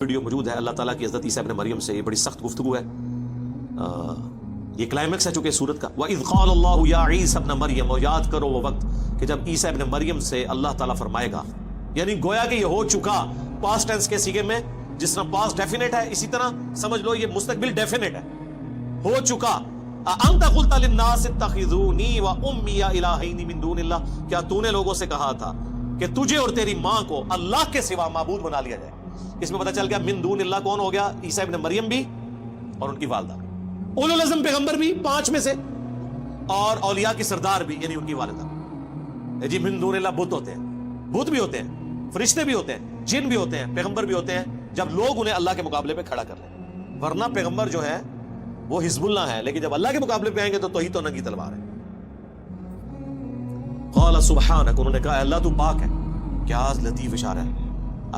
Video موجود ہے اللہ تعالیٰ کی حضرت عیسیٰ ابن مریم سے. یہ بڑی سخت گفتگو ہے. یہ کلائمیکس ہے چونکہ سورت کا. وَإِذْ قَالَ اللَّهُ يَا عِيسَى ابْنَ مَرْيَمَ. اور یاد کرو وہ وقت کہ جب عیسیٰ ابن مریم سے اللہ تعالیٰ فرمائے گا, یعنی گویا کہ یہ ہو چکا پاسٹ ٹینس کے سیگے میں. جس طرح پاسٹ ڈیفینٹ ہے اسی طرح سمجھ لو یہ مستقبل ڈیفینٹ ہے, ہو چکا. أَأَنْتَ قُلْتَ لِلنَّاسِ اتَّخِذُونِي وَأُمِّيَ إِلَٰهَيْنِ مِن دُونِ اللَّهِ. کیا تو نے لوگوں سے کہا تھا کہ تجھے اور تیری ماں کو اللہ کے سوا معبود بنا لیا جائے؟ اس میں پتہ چل گیا من دون اللہ کون ہو گیا, عیسیٰ ابن مریم بھی اور ان کی والدہ بھی, اولو العزم پیغمبر بھی 5 میں سے, اور اولیاء کی سردار بھی یعنی ان کی والدہ. جی من دون اللہ بت ہوتے ہیں, بت بھی ہوتے ہیں, فرشتے بھی ہوتے ہیں, جن بھی ہوتے ہیں, پیغمبر بھی ہوتے ہیں جب لوگ انہیں اللہ کے مقابلے پہ کھڑا کر لیں. ورنہ پیغمبر جو ہے وہ حزب اللہ ہے, لیکن جب اللہ کے مقابلے پہ آئیں گے تو توحید تو ننگی تلوار ہے. قال سبحانک, انہوں نے کہا اللہ تو پاک ہے. کیا لطیف اشارہ ہے.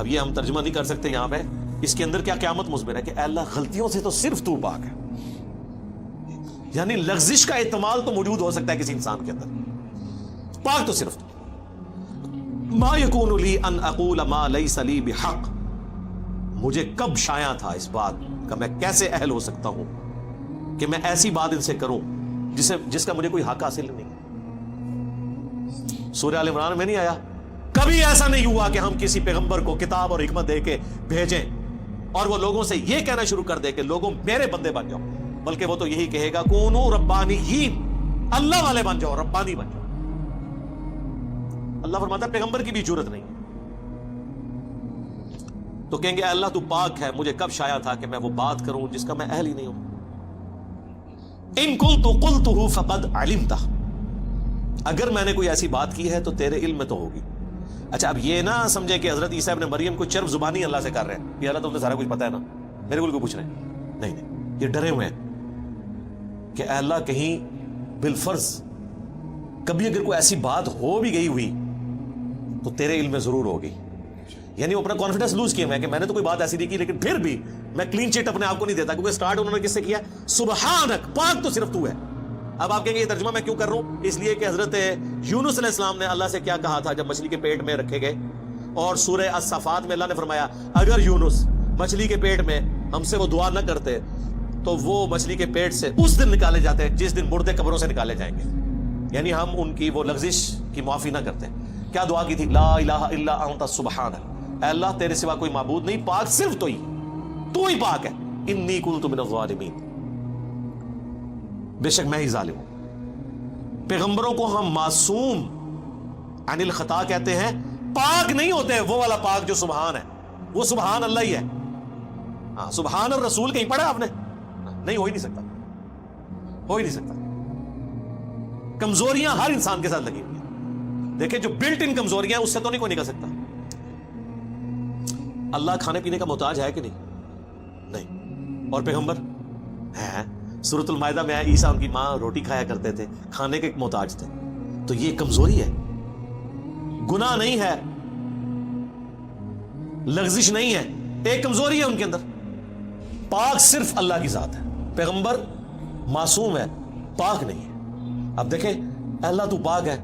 اب یہ ہم ترجمہ نہیں کر سکتے یہاں پہ, اس کے اندر کیا قیامت مضمر ہے کہ اے اللہ غلطیوں سے تو صرف تو پاک ہے. یعنی لغزش کا احتمال تو موجود ہو سکتا ہے کسی انسان کے اندر, پاک تو صرف تو. ما یکون لی ان اقول ما لیس لی بحق. مجھے کب شایع تھا اس بات کا, میں کیسے اہل ہو سکتا ہوں کہ میں ایسی بات ان سے کروں جس کا مجھے کوئی حق حاصل نہیں. سورہ آل عمران میں نہیں آیا کبھی ایسا نہیں ہوا کہ ہم کسی پیغمبر کو کتاب اور حکمت دے کے بھیجیں اور وہ لوگوں سے یہ کہنا شروع کر دے کہ لوگوں میرے بندے بن جاؤ, بلکہ وہ تو یہی کہے گا کونو ربانیین, اللہ والے بن جاؤ, ربانی بن جاؤ. اللہ فرماتا ہے پیغمبر کی بھی جرت نہیں تو کہیں گے اللہ تو پاک ہے, مجھے کب شایع تھا کہ میں وہ بات کروں جس کا میں اہل ہی نہیں ہوں. ان کنت قلتہ فقد علمتہ, اگر میں نے کوئی ایسی بات کی ہے تو تیرے علم میں تو ہوگی. اچھا اب یہ نہ سمجھے کہ حضرت عیسیٰ ابن مریم کو چرب زبانی اللہ سے کر رہے ہیں, یہ اللہ تمہیں سارا کچھ پتہ ہے نا, میرے کو پوچھ رہے ہیں. نہیں, یہ ڈرے ہوئے ہیں کہ اے اللہ کہیں بالفرض کبھی اگر کوئی ایسی بات ہو بھی گئی ہوئی تو تیرے علم میں ضرور ہوگی. یعنی وہ اپنا کانفیڈنس لوز کیا ہے کہ میں نے تو کوئی بات ایسی نہیں کی, لیکن پھر بھی میں کلین چٹ اپنے آپ کو نہیں دیتا, کیونکہ سٹارٹ انہوں نے کس سے کیا, سبحانک, پاک تو صرف تو ہے. اب آپ کہیں گے یہ ترجمہ میں کیوں کر رہا ہوں, اس لیے کہ حضرت یونس علیہ السلام نے اللہ سے کیا کہا تھا جب مچھلی کے پیٹ میں رکھے گئے, اور سورہ الصافات میں اللہ نے فرمایا اگر یونس مچھلی کے پیٹ میں ہم سے وہ دعا نہ کرتے تو وہ مچھلی کے پیٹ سے اس دن نکالے جاتے جس دن مردے قبروں سے نکالے جائیں گے. یعنی ہم ان کی وہ لغزش کی معافی نہ کرتے. کیا دعا کی تھی, لا الہ الا انت سبحانک, اے اللہ تیرے سوا کوئی معبود نہیں, پاک صرف تو ہی پاک ہے. انی کنت من الظالمین, بے شک میں ہی ظالم ہوں. پیغمبروں کو ہم معصوم عن الخطا کہتے ہیں, پاک نہیں ہوتے وہ والا پاک جو سبحان ہے, وہ سبحان اللہ ہی ہے. ہاں سبحان الرسول کہیں پڑھا آپ نے, نہیں, ہو ہی نہیں سکتا, ہو ہی نہیں سکتا. کمزوریاں ہر انسان کے ساتھ لگی ہوئی ہیں, دیکھیں جو بلٹ ان کمزوریاں اس سے تو نہیں کوئی نکل سکتا. اللہ کھانے پینے کا محتاج ہے کہ نہیں, اور پیغمبر ہے. سورۃ المائدہ میں عیسیٰ ان کی ماں روٹی کھایا کرتے تھے, کھانے کے محتاج تھے. تو یہ کمزوری ہے, گناہ نہیں ہے, لغزش نہیں ہے, ایک کمزوری ہے ان کے اندر. پاک صرف اللہ کی ذات ہے, پیغمبر معصوم ہے, پاک نہیں ہے. اب دیکھیں اللہ تو پاک ہے,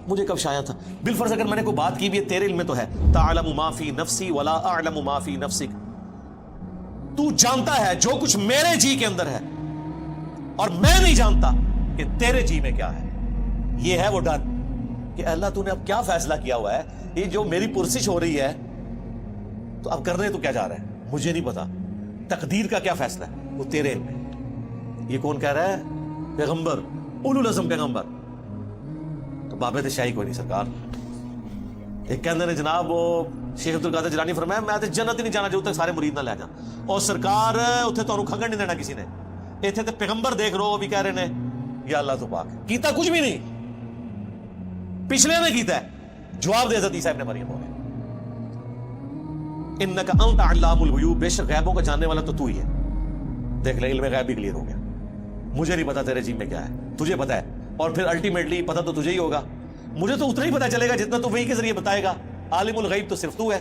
مجھے کب شایع تھا. بالفرض اگر میں نے کوئی بات کی بھی ہے تیرے علم میں تو ہے, تعلم ما فی نفسی ولا اعلم ما فی نفسک, تو جانتا ہے جو کچھ میرے جی کے اندر ہے اور میں نہیں جانتا کہ تیرے جی میں کیا ہے. یہ ہے وہ ڈر کہ اللہ تو نے اب کیا فیصلہ کیا ہوا ہے, یہ جو میری پرسش ہو رہی ہے تو اب کرنے تو کیا جا رہا ہے, مجھے نہیں پتا. تقدیر کا کیا فیصلہ ہے وہ تیرے علم میں. یہ کون کہہ رہا ہے, پیغمبر, اولو العزم پیغمبر. تو بابت شاہی کوئی نہیں سرکار. ایک کہندے نے جناب وہ شیخ عبد القادر جیلانی فرمایا میں تے جنت ہی نہیں جانا جب تک سارے مرید نہ لے جان, اور سرکار اتنے تانوں کھنگن نہیں دینا کسی نے. اتنے تے پیغمبر دیکھ رہو بھی کہہ رہے ہیں یا اللہ تو پاک, کیتا کچھ بھی نہیں, پچھلے نے کیتا ہے. جواب دے حضرت عیسیٰ ابن مریم ہو گئے, انک انت علام الغیوب, بے شک غیبوں کا جاننے والا تو ہی ہے. دیکھ لے علم غیب بھی کلیئر ہو گیا. مجھے نہیں پتا تیرے جی میں کیا ہے, تجھے پتا ہے, اور پھر الٹیمیٹلی پتا تو تجھے ہی ہوگا. مجھے تو اتنا ہی پتا چلے گا جتنا تو وہی کے ذریعے بتائے گا. عالم الغیب تو صرف تو ہے.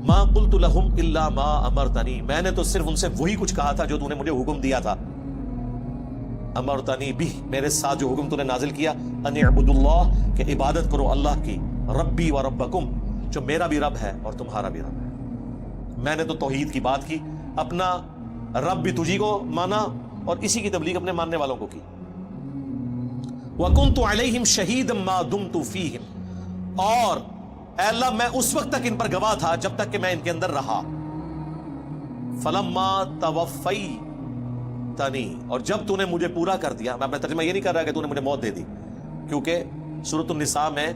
ما قلت لهم الا ما امرتنی, میں نے تو صرف ان سے وہی کچھ کہا تھا جو تو نے مجھے حکم دیا تھا. امرتنی بھی, میرے ساتھ جو حکم تو نے نازل کیا, ان اعبدوا اللہ, کہ عبادت کرو اللہ کی, ربی و ربکم, جو میرا بھی رب ہے اور تمہارا بھی رب ہے. میں نے تو توحید کی بات کی, اپنا رب بھی تجھی کو مانا اور اسی کی تبلیغ اپنے ماننے والوں کو کی. وَكُنْتُ عَلَيْهِمْ شَهِيدًا مَا دُمْتُ فِيهِمْ, اور اے اللہ میں اس وقت تک ان پر گواہ تھا جب تک کہ میں ان کے اندر رہا. فَلَمَّا تَوَفَّيْتَنِي, اور جب تو نے مجھے پورا کر دیا. میں اپنا ترجمہ یہ نہیں کر رہا کہ تو نے مجھے موت دے دی, کیونکہ سورۃ النساء میں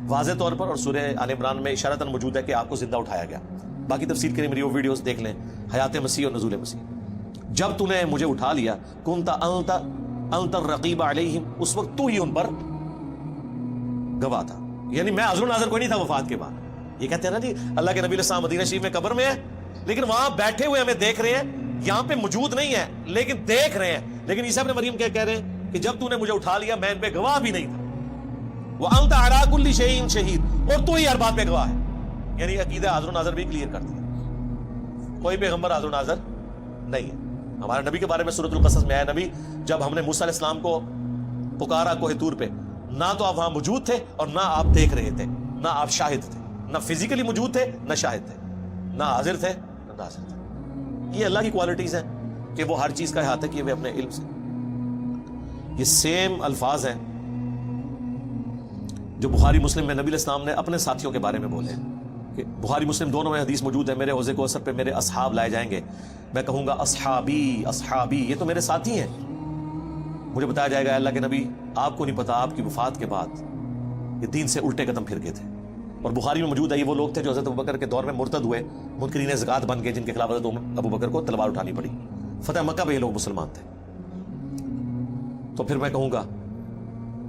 واضح طور پر اور سورہ آل عمران میں اشارتاً موجود ہے کہ آپ کو زندہ اٹھایا گیا. باقی تفسیر کے لیے میری وہ ویڈیوز دیکھ لیں, حیات مسیح اور نزول مسیح. جب تو نے مجھے اٹھا لیا, کنت انت الرقیب علیہم, اس وقت تو ہی ان پر گواہ تھا. یعنی میں حاضر و ناظر کوئی نہیں تھا وفات کے بعد. یہ کہتے ہیں نا جی اللہ کے نبی علیہ السلام مدینہ شریف میں قبر میں ہے, لیکن وہاں بیٹھے ہوئے ہمیں دیکھ رہے ہیں, یہاں پہ موجود نہیں ہے لیکن دیکھ رہے ہیں. لیکن عیسیٰ ابن مریم کیا کہہ رہے ہیں کہ جب تو نے مجھے اٹھا لیا میں ان پہ گواہ بھی نہیں تھا. وَأَنْتَ عَلَىٰ كُلِّ شَيْءٍ شَهِيدٌ, اور تو ہی ہر بات پہ گواہ ہے. یعنی عقیدہ حاضر و ناظر بھی کلیئر کر دیا. کوئی پیغمبر حاضر و ناظر نہیں ہے. ہمارے نبی کے بارے میں سورۃ القصص میں آیا, نبی جب ہم نے موسیٰ علیہ السلام کو پکارا کوہ طور پہ, نہ تو آپ وہاں موجود تھے اور نہ آپ دیکھ رہے تھے, نہ آپ شاہد تھے, نہ فزیکلی موجود تھے نہ شاہد تھے, نہ حاضر تھے نہ ناظر تھے. یہ اللہ کی کوالٹیز ہیں کہ وہ ہر چیز کا احاطہ کیے ہوئے اپنے علم سے. یہ سیم الفاظ ہیں جو بخاری مسلم میں نبی علیہ السلام نے اپنے ساتھیوں کے بارے میں بولے ہیں کہ بخاری مسلم دونوں میں حدیث موجود ہے, میرے حوض کوثر پہ میرے اصحاب لائے جائیں گے, میں کہوں گا اصحابی اصحابی, یہ تو میرے ساتھی ہیں. مجھے بتایا جائے گا اللہ کے نبی آپ کو نہیں پتا آپ کی وفات کے بعد یہ دین سے الٹے قدم پھر گئے تھے. اور بخاری میں موجود ہے یہ وہ لوگ تھے جو حضرت ابوبکر کے دور میں مرتد ہوئے, منکرین زکات بن گئے, جن کے خلاف حضرت ابوبکر کو تلوار اٹھانی پڑی. فتح مکہ میں یہ لوگ مسلمان تھے. تو پھر میں کہوں گا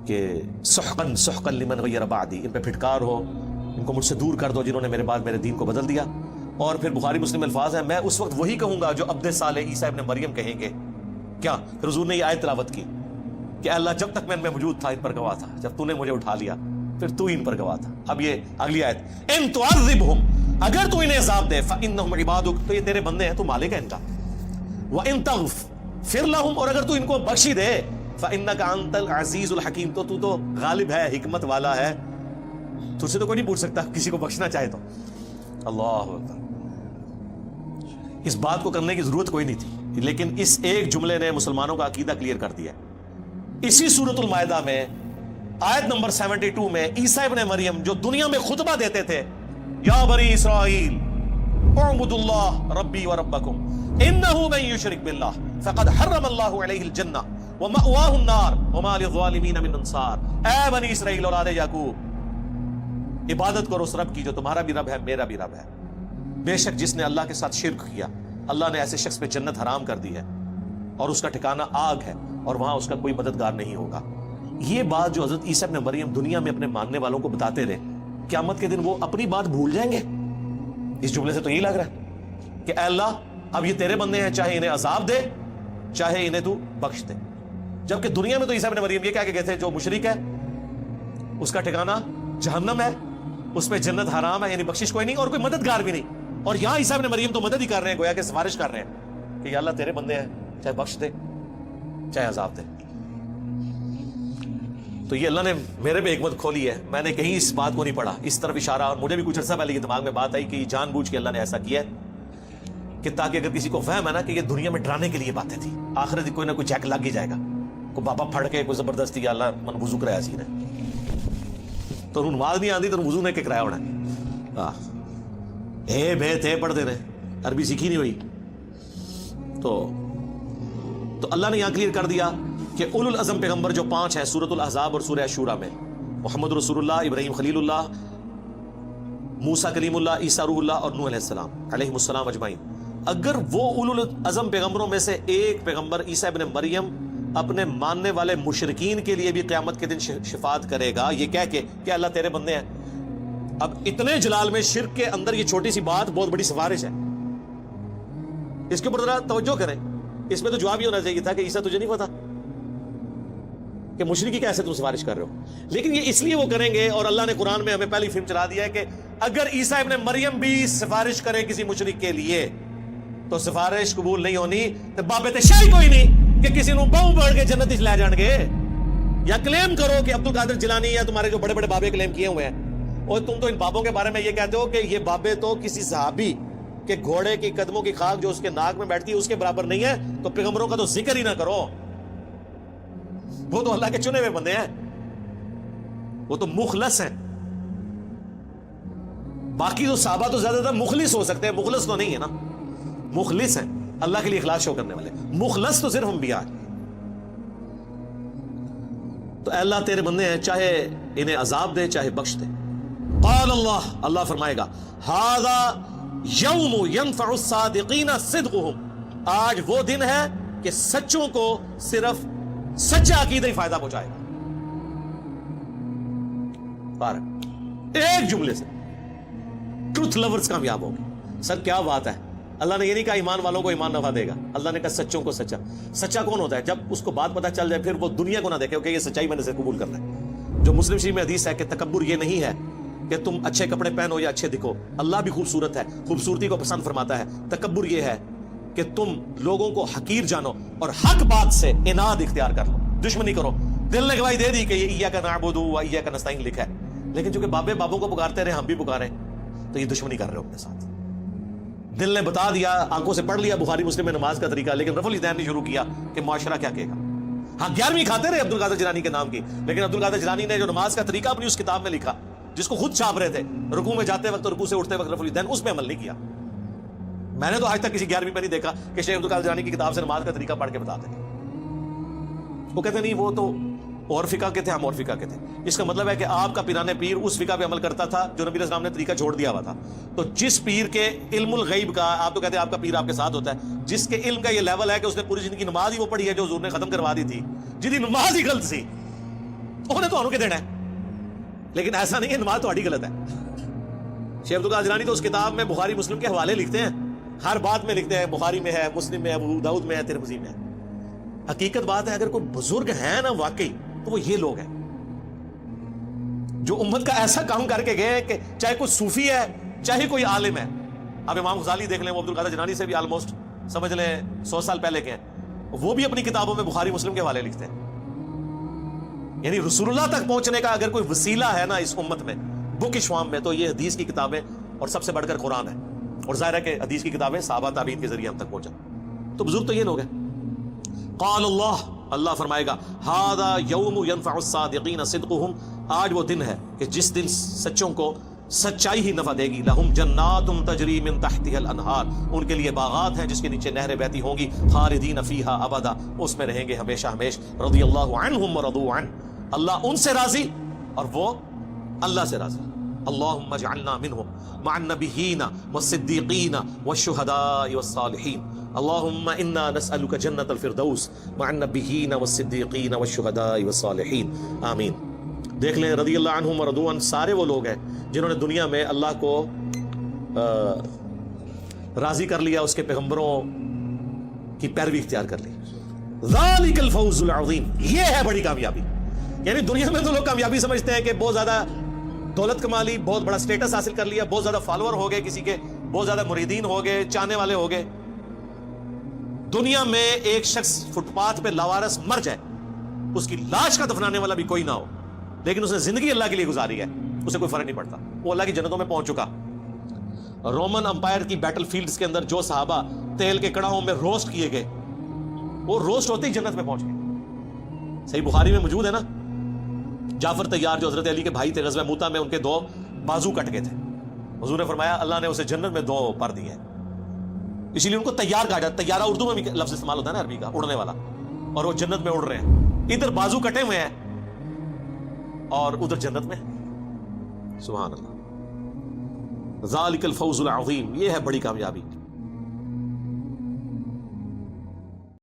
کہ سحقن سحقن لمن غیر بعدی, ان پہ پھٹکار ہو, ان کو مجھ سے دور کر دو جنہوں نے میرے بعد میرے دین کو بدل دیا. اور پھر بخاری مسلم الفاظ ہیں, میں اس وقت وہی کہوں گا جو عبد صالح عیسیٰ ابن مریم کہیں گے. کیا پھر حضور نے یہ آیت تلاوت کی کہ اللہ جب تک میں ان میں موجود تھا ان پر گواہ تھا, جب تو نے مجھے اٹھا لیا پھر تو ہی ان پر گواہ تھا. اب یہ اگلی آیت, ان تعذبہم, اگر تو انہیں عذاب دے, فانہم عبادک, تو یہ تیرے بندے ہیں, تو مالک ہے ان کا. وان تغفر لہم, اور اگر تو ان کو بخشی دے, فانک انت العزیز الحکیم, تو غالب ہے, حکمت والا ہے, تجھ سے تو کوئی نہیں پوچھ سکتا کسی کو بخشنا چاہے تو. اللہ اکبر. اس بات کو کرنے کی ضرورت کوئی نہیں تھی, لیکن اس ایک جملے نے مسلمانوں کا عقیدہ کلیئر کر دیا. اسی سورۃ المائدہ میں آیت نمبر 72 میں عیسیٰ ابن مریم جو دنیا میں خطبہ دیتے تھے, یا بنی اسرائیل اعبدوا اللہ ربی وربکم انہ من یشرک باللہ فقد حرم اللہ علیہ الجنہ ومأواہ النار وما للظالمین من انصار. اے بنی اسرائیل اور آل یعقوب, عبادت کرو اس رب کی جو تمہارا بھی رب ہے میرا بھی رب ہے. بے شک جس نے اللہ کے ساتھ شرک کیا, اللہ نے ایسے شخص پہ جنت حرام کر دی ہے اور اس کا ٹھکانہ آگ ہے اور وہاں اس کا کوئی مددگار نہیں ہوگا. یہ بات جو حضرت عیسیٰ ابن مریم دنیا میں اپنے ماننے والوں کو بتاتے رہے, قیامت کے دن وہ اپنی بات بھول جائیں گے. اس جملے سے تو یہی لگ رہا ہے کہ اے اللہ اب یہ تیرے بندے ہیں, چاہے انہیں عذاب دے چاہے انہیں تو بخش دے. جبکہ دنیا میں تو عیسیٰ ابن مریم یہ کہہ کے گئے تھے جو مشرک ہے اس کا ٹھکانہ جہنم ہے, اس پہ جنت حرام ہے, یعنی بخشش کوئی نہیں اور کوئی مددگار بھی نہیں. اور یہاں عیسیٰ ابن مریم تو مدد ہی کر رہے ہیں, گویا کہ سفارش کر رہے ہیں کہ یا اللہ تیرے بندے ہیں, چاہے بخش دے چاہے عذاب دے. تو یہ اللہ نے میرے پہ حکمت کھولی ہے, میں نے کہیں اس بات کو نہیں پڑھا, اس طرف اشارہ, اور مجھے بھی کچھ عرصہ پہلے یہ دماغ میں بات آئی کہ جان بوجھ کے اللہ نے ایسا کیا ہے کہ تاکہ اگر کسی کو فہم ہے نا کہ یہ دنیا میں ڈرانے کے لیے باتیں تھی, آخرت کوئی نہ کوئی چیک لگ ہی جائے گا, کوئی بابا پھڑ کے کوئی زبردستی یا اللہ من وضو کرایا سی نے, تو انہوں نماز نہیں آتی تو وضو نے کہ کرایا ہونا ہے, اے بے تھے پڑھتے رہے, عربی سیکھی نہیں ہوئی. تو اللہ نے یہاں کلیئر کر دیا کہ اولو العزم پیغمبر جو 5 ہیں سورۃ الاحزاب اور سورہ شورى میں, محمد رسول اللہ, ابراہیم خلیل اللہ, موسیٰ کلیم اللہ, عیسیٰ روح اللہ اور نوح علیہ السلام علیہ السلام اجمعین. اگر وہ اولو العزم پیغمبروں میں سے ایک پیغمبر عیسیٰ ابن مریم اپنے ماننے والے مشرکین کے لیے بھی قیامت کے دن شفاعت کرے گا یہ کہہ کے کہ اللہ تیرے بندے ہیں, اب اتنے جلال میں شرک کے اندر یہ چھوٹی سی بات بہت بڑی سفارش ہے. اس کے اوپر ذرا توجہ کریں. اس میں تو جواب یہ ہونا چاہیے تھا کہ عیسیٰ تجھے نہیں پتا کہ مشرکی کیسے تم سفارش کر رہے ہو, لیکن یہ اس لیے وہ کریں گے. اور اللہ نے قرآن میں ہمیں پہلی فلم چلا دیا ہے کہ اگر عیسیٰ ابن مریم بھی سفارش کرے کسی مشرک کے لیے تو سفارش قبول نہیں ہونی. تو بابے تے شاہی کوئی نہیں کہ کسی نو باؤں پڑھ کے جنت لے جان گے, یا کلیم کرو کہ عبد القادر جیلانی یا تمہارے جو بڑے بڑے بابے کلیم کیے ہوئے ہیں, اور تم تو ان بابوں کے بارے میں یہ کہتے ہو کہ یہ بابے تو کسی صحابی کہ گھوڑے کی قدموں کی خاک جو اس کے ناک میں بیٹھتی ہے اس کے برابر نہیں ہے تو پیغمبروں کا تو ذکر ہی نہ کرو. وہ تو اللہ کے چنے ہوئے بندے ہیں, وہ تو مخلص ہیں. باقی تو صحابہ تو زیادہ تر مخلص ہو سکتے ہیں, مخلص تو نہیں ہے نا. مخلص ہیں, اللہ کے لیے اخلاص شو کرنے والے. مخلص تو صرف انبیاء ہیں. تو اے اللہ تیرے بندے ہیں, چاہے انہیں عذاب دے چاہے بخش دے. قال اللہ, اللہ فرمائے گا, ھذا یوم ینفع الصادقین صدقہم, آج وہ دن ہے کہ سچوں کو صرف سچا عقیدہ ہی فائدہ پہنچائے گا. ایک جملے سے ٹروتھ لورز کامیاب ہوگے. سر کیا بات ہے, اللہ نے یہ نہیں کہا ایمان والوں کو ایمان نفع دے گا, اللہ نے کہا سچوں کو سچا. سچا کون ہوتا ہے؟ جب اس کو بات پتہ چل جائے پھر وہ دنیا کو نہ دیکھے کہ یہ سچائی میں نے سے قبول کرنا ہے. جو مسلم شریف میں حدیث ہے کہ تکبر یہ نہیں ہے کہ تم اچھے کپڑے پہنو یا اچھے دکھو, اللہ بھی خوبصورت ہے, خوبصورتی کو پسند فرماتا ہے. تکبر یہ ہے کہ تم لوگوں کو حقیر جانو اور حق بات سے اناد اختیار کر لو, دشمنی کرو. دل نے گواہی دے دی کہ یہ ایاک نعبد و ایاک نستعین لکھا ہے, لیکن چونکہ بابوں کو پکارتے رہے, ہم بھی پکارے, تو یہ دشمنی کر رہے ہو اپنے ساتھ. دل نے بتا دیا, آنکھوں سے پڑھ لیا بخاری مسلم میں نماز کا طریقہ, لیکن رفع الیدین نے شروع کیا کہ معاشرہ کیا کہے گا. ہاں 11ویں کھاتے رہے عبد القادر جیلانی کے نام کی, لیکن عبد القادر جیلانی نے جو نماز کا طریقہ اپنی اس کتاب میں لکھا جس کو خود چھاپ رہے تھے, رکوع میں جاتے وقت اور رکوع سے اٹھتے وقت رفع الیدین, اس پہ عمل نہیں کیا. میں نے تو آج تک کسی 11ویں میں نہیں دیکھا کہ شیخ عبد القادر جیلانی کی کتاب سے نماز کا طریقہ پڑھ کے بتاتے ہیں. وہ کہتے نہیں وہ تو اور فقہ کے تھے, ہم اور فقہ کے تھے. اس کا مطلب ہے کہ آپ کا پیران پیر اس فقہ پہ عمل کرتا تھا جو نبی علیہ السلام نے طریقہ چھوڑ دیا ہوا تھا. تو جس پیر کے علم الغیب کا, آپ تو کہتے ہیں آپ کا پیر آپ کے ساتھ ہوتا ہے, جس کے علم کا یہ لیول ہے کہ اس نے پوری زندگی نماز ہی وہ پڑھی ہے جو حضور نے ختم کروا دی تھی, جدی نماز ہی غلط سی, انہیں تو کے دینا ہے. لیکن ایسا نہیں ہے نماز تھوڑی غلط ہے. شیخ عبد القادر جیلانی تو اس کتاب میں بخاری مسلم کے حوالے لکھتے ہیں, ہر بات میں لکھتے ہیں, بخاری میں ہے, مسلم میں ہے, ابو داؤد میں ہے, ترمذی میں ہے. حقیقت بات ہے اگر کوئی بزرگ ہے نا واقعی تو وہ یہ لوگ ہیں جو امت کا ایسا کام کر کے گئے کہ چاہے کوئی صوفی ہے چاہے کوئی عالم ہے. اب امام غزالی دیکھ لیں, وہ عبد القادر جیلانی سے بھی آلموسٹ سمجھ لیں 100 سال پہلے کے ہیں, وہ بھی اپنی کتابوں میں بخاری مسلم کے حوالے لکھتے ہیں. یعنی رسول اللہ تک پہنچنے کا اگر کوئی وسیلہ ہے نا اس امت میں بک اشوام میں, تو یہ حدیث کی کتابیں اور سب سے بڑھ کر قرآن ہے. اور ظاہر ہے کہ حدیث کی کتابیں صحابہ تابعین کے ذریعے ہم تک پہنچا. تو بزرگ تو یہ لوگ ہیں. قال اللہ, اللہ فرمائے گا, ھذا یوم ینفع الصادقین صدقہم, آج وہ دن ہے کہ جس دن سچوں کو سچائی ہی نفع دے گی. لہم جنات تجری من تحتها الانہار, ان کے لیے باغات ہیں جس کے نیچے نہریں بہتی ہوں گی. خالدین فیہا ابدا, اس میں رہیں گے ہمیشہ ہمیش. رضی اللہ عنہم ورضوا عنہ, اللہ ان سے راضی اور وہ اللہ سے راضی. اللہم اجعلنا منہم مع النبیین والصدیقین والشہداء والصالحین. اللہم انا نسألک جنت الفردوس مع النبیین والصدیقین والشہداء والصالحین. آمین. دیکھ لیں رضی اللہ عنہم ورضوا عنہ سارے وہ لوگ ہیں جنہوں نے دنیا میں اللہ کو راضی کر لیا, اس کے پیغمبروں کی پیروی اختیار کر لی. ذالک الفوز العظیم, یہ ہے بڑی کامیابی. یعنی دنیا میں تو لوگ کامیابی سمجھتے ہیں کہ بہت زیادہ دولت کما لی, بہت بڑا سٹیٹس حاصل کر لیا, بہت زیادہ فالوور ہو گئے کسی کے, بہت زیادہ مریدین ہو گئے, چاہنے والے ہو گئے. دنیا میں ایک شخص فٹ پاتھ پہ لاوارث مر جائے, اس کی لاش کا دفنانے والا بھی کوئی نہ ہو, لیکن اس نے زندگی اللہ کے لیے گزاری ہے, اسے کوئی فرق نہیں پڑتا, وہ اللہ کی جنتوں میں پہنچ چکا. رومن امپائر کی بیٹل فیلڈز کے اندر جو صحابہ تیل کے کڑاہوں میں روسٹ کیے گئے, وہ روسٹ ہوتے ہی جنت میں پہنچ گئے. صحیح بخاری میں موجود ہے نا, جعفر طیار جو حضرت علی کے بھائی تھے, غزوہ موتا میں ان کے 2 بازو کٹ گئے تھے. حضور نے فرمایا اللہ نے اسے جنت میں 2 پر دیے, اسی لیے ان کو تیار کہا جاتا ہے. تیارہ اردو میں بھی لفظ استعمال ہوتا ہے نا عربی کا, اڑنے والا, اور وہ جنت میں اڑ رہے ہیں. ادھر بازو کٹے ہوئے ہیں اور ادھر جنت میں. سبحان اللہ. ذالک الفوز العظیم, یہ ہے بڑی کامیابی.